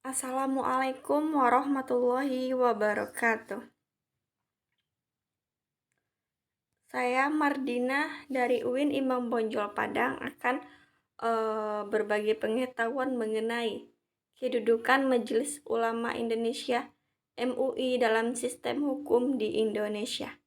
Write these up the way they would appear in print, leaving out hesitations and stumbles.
Assalamualaikum warahmatullahi wabarakatuh. Saya Mardina dari UIN Imam Bonjol Padang akan berbagi pengetahuan mengenai kedudukan Majelis Ulama Indonesia (MUI) dalam sistem hukum di Indonesia.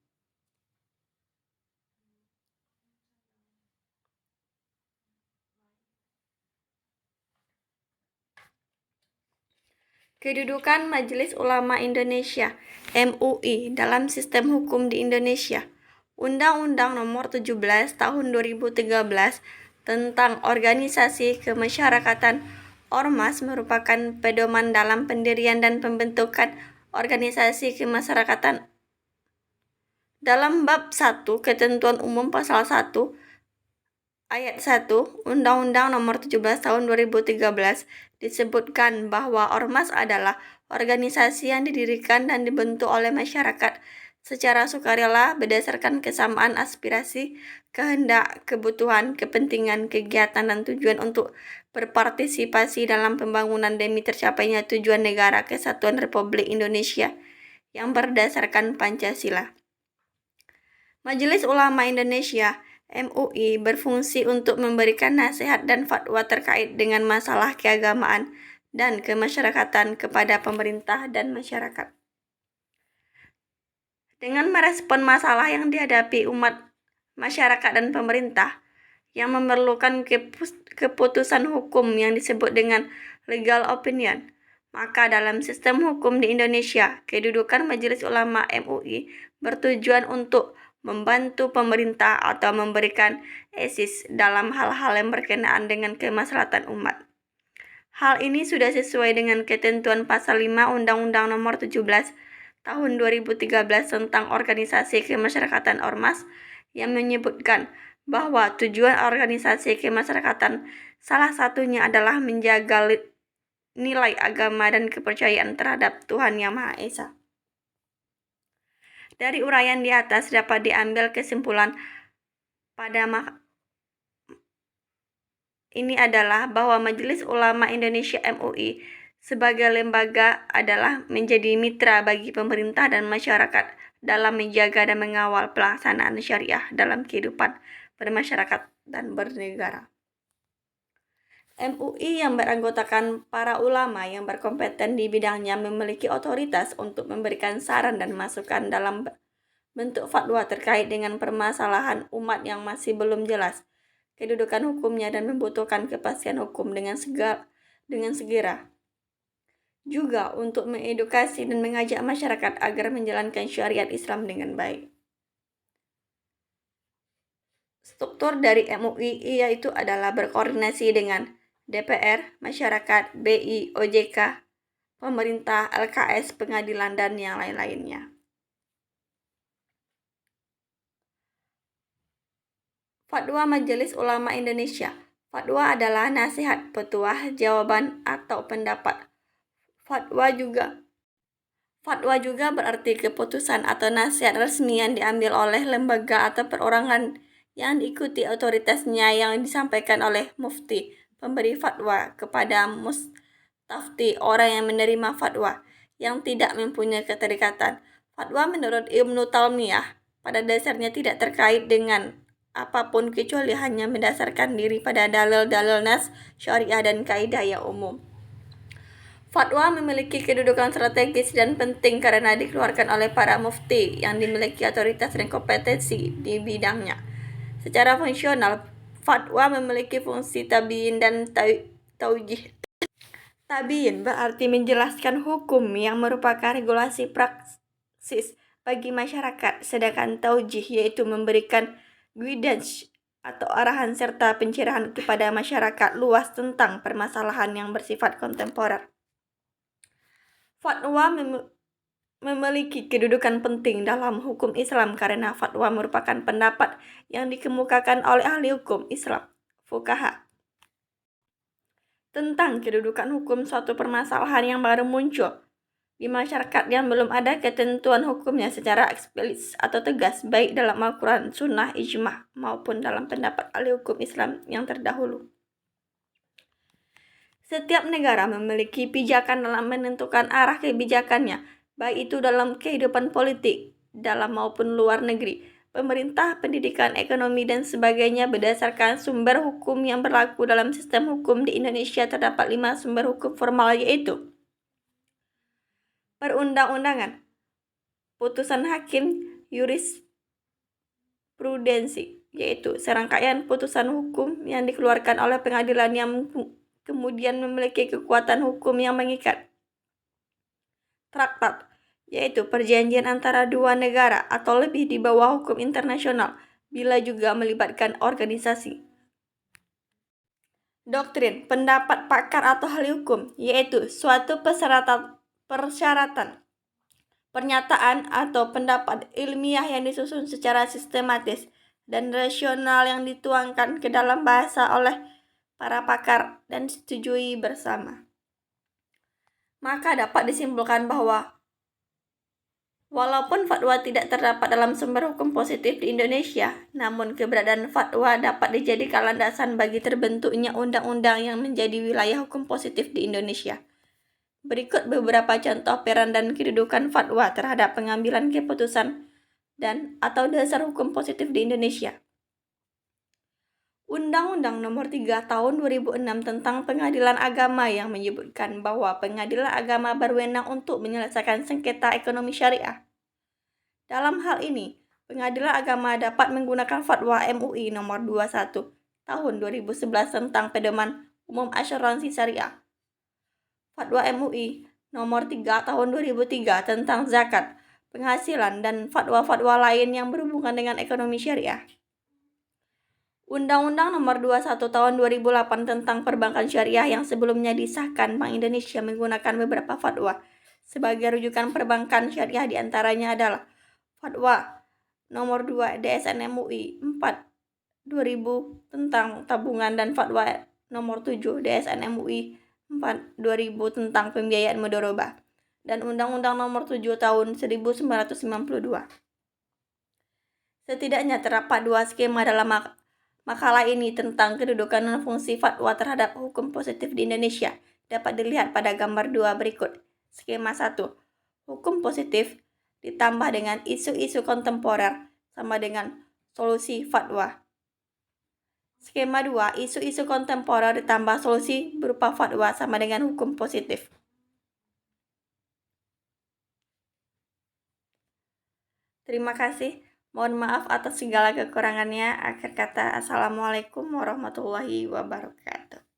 Kedudukan Majelis Ulama Indonesia (MUI) dalam sistem hukum di Indonesia. Undang-Undang Nomor 17 Tahun 2013 tentang Organisasi Kemasyarakatan Ormas merupakan pedoman dalam pendirian dan pembentukan organisasi kemasyarakatan. Dalam bab 1 Ketentuan Umum Pasal 1 Ayat 1 Undang-Undang Nomor 17 Tahun 2013 disebutkan bahwa ormas adalah organisasi yang didirikan dan dibentuk oleh masyarakat secara sukarela berdasarkan kesamaan aspirasi, kehendak, kebutuhan, kepentingan, kegiatan, dan tujuan untuk berpartisipasi dalam pembangunan demi tercapainya tujuan negara kesatuan Republik Indonesia yang berdasarkan Pancasila. Majelis Ulama Indonesia (MUI) berfungsi untuk memberikan nasihat dan fatwa terkait dengan masalah keagamaan dan kemasyarakatan kepada pemerintah dan masyarakat. Dengan merespon masalah yang dihadapi umat, masyarakat, dan pemerintah yang memerlukan keputusan hukum yang disebut dengan legal opinion, maka dalam sistem hukum di Indonesia, kedudukan Majelis Ulama MUI bertujuan untuk membantu pemerintah atau memberikan esis dalam hal-hal yang berkenaan dengan kemaslahatan umat. Hal ini sudah sesuai dengan ketentuan Pasal 5 Undang-Undang Nomor 17 Tahun 2013 tentang Organisasi Kemasyarakatan Ormas yang menyebutkan bahwa tujuan organisasi kemasyarakatan salah satunya adalah menjaga nilai agama dan kepercayaan terhadap Tuhan Yang Maha Esa. Dari uraian di atas dapat diambil kesimpulan pada ini adalah bahwa Majelis Ulama Indonesia MUI sebagai lembaga adalah menjadi mitra bagi pemerintah dan masyarakat dalam menjaga dan mengawal pelaksanaan syariah dalam kehidupan bermasyarakat dan bernegara. MUI yang beranggotakan para ulama yang berkompeten di bidangnya memiliki otoritas untuk memberikan saran dan masukan dalam bentuk fatwa terkait dengan permasalahan umat yang masih belum jelas kedudukan hukumnya dan membutuhkan kepastian hukum dengan segera. Juga untuk mengedukasi dan mengajak masyarakat agar menjalankan syariat Islam dengan baik. Struktur dari MUI yaitu adalah berkoordinasi dengan DPR, masyarakat, BI, OJK, pemerintah, LKS, pengadilan, dan yang lain-lainnya. Fatwa Majelis Ulama Indonesia. Fatwa adalah nasihat, petuah, jawaban, atau pendapat. Fatwa juga berarti keputusan atau nasihat resmi yang diambil oleh lembaga atau perorangan yang diikuti otoritasnya yang disampaikan oleh mufti, pemberi fatwa, kepada mustafti, orang yang menerima fatwa, yang tidak mempunyai keterikatan. Fatwa menurut Ibnu Taimiyah pada dasarnya tidak terkait dengan apapun kecuali hanya mendasarkan diri pada dalil-dalil nas, syariah, dan kaidah yang umum. Fatwa memiliki kedudukan strategis dan penting karena dikeluarkan oleh para mufti yang dimiliki otoritas dan kompetensi di bidangnya. Secara fungsional, fatwa memiliki fungsi tabyin dan taujih. Tabyin berarti menjelaskan hukum yang merupakan regulasi praksis bagi masyarakat, sedangkan taujih yaitu memberikan guidance atau arahan serta pencerahan kepada masyarakat luas tentang permasalahan yang bersifat kontemporer. Fatwa memiliki kedudukan penting dalam hukum Islam karena fatwa merupakan pendapat yang dikemukakan oleh ahli hukum Islam, fuqaha, tentang kedudukan hukum suatu permasalahan yang baru muncul di masyarakat yang belum ada ketentuan hukumnya secara eksplisit atau tegas, baik dalam Al-Quran, Sunnah, Ijma', maupun dalam pendapat ahli hukum Islam yang terdahulu. Setiap negara memiliki pijakan dalam menentukan arah kebijakannya, baik itu dalam kehidupan politik, dalam maupun luar negeri, pemerintah, pendidikan, ekonomi, dan sebagainya berdasarkan sumber hukum yang berlaku dalam sistem hukum di Indonesia. Terdapat 5 sumber hukum formal, yaitu perundang-undangan, putusan hakim, jurisprudensi, yaitu serangkaian putusan hukum yang dikeluarkan oleh pengadilan yang kemudian memiliki kekuatan hukum yang mengikat. Traktat, yaitu perjanjian antara dua negara atau lebih di bawah hukum internasional, bila juga melibatkan organisasi. Doktrin, pendapat pakar atau ahli hukum, yaitu suatu persyaratan, pernyataan atau pendapat ilmiah yang disusun secara sistematis dan rasional yang dituangkan ke dalam bahasa oleh para pakar dan disetujui bersama. Maka dapat disimpulkan bahwa walaupun fatwa tidak terdapat dalam sumber hukum positif di Indonesia, namun keberadaan fatwa dapat dijadikan landasan bagi terbentuknya undang-undang yang menjadi wilayah hukum positif di Indonesia. Berikut beberapa contoh peran dan kedudukan fatwa terhadap pengambilan keputusan dan atau dasar hukum positif di Indonesia. Undang-Undang Nomor 3 Tahun 2006 tentang Pengadilan Agama yang menyebutkan bahwa pengadilan agama berwenang untuk menyelesaikan sengketa ekonomi syariah. Dalam hal ini, pengadilan agama dapat menggunakan fatwa MUI Nomor 21 Tahun 2011 tentang pedoman umum asuransi syariah. Fatwa MUI Nomor 3 Tahun 2003 tentang zakat, penghasilan, dan fatwa-fatwa lain yang berhubungan dengan ekonomi syariah. Undang-Undang Nomor 21 Tahun 2008 tentang perbankan syariah yang sebelumnya disahkan Bank Indonesia menggunakan beberapa fatwa sebagai rujukan perbankan syariah, diantaranya adalah Fatwa Nomor 2 DSN MUI 4 2000 tentang tabungan dan Fatwa Nomor 7 DSN MUI 4 2000 tentang pembiayaan mudharabah, dan Undang-Undang Nomor 7 Tahun 1992. Setidaknya terdapat 2 skema dalam makalah ini tentang kedudukan dan fungsi fatwa terhadap hukum positif di Indonesia. Dapat dilihat pada gambar 2 berikut. Skema 1, hukum positif ditambah dengan isu-isu kontemporer sama dengan solusi fatwa. Skema 2, isu-isu kontemporer ditambah solusi berupa fatwa sama dengan hukum positif. Terima kasih. Mohon maaf atas segala kekurangannya. Akhir kata, Assalamualaikum warahmatullahi wabarakatuh.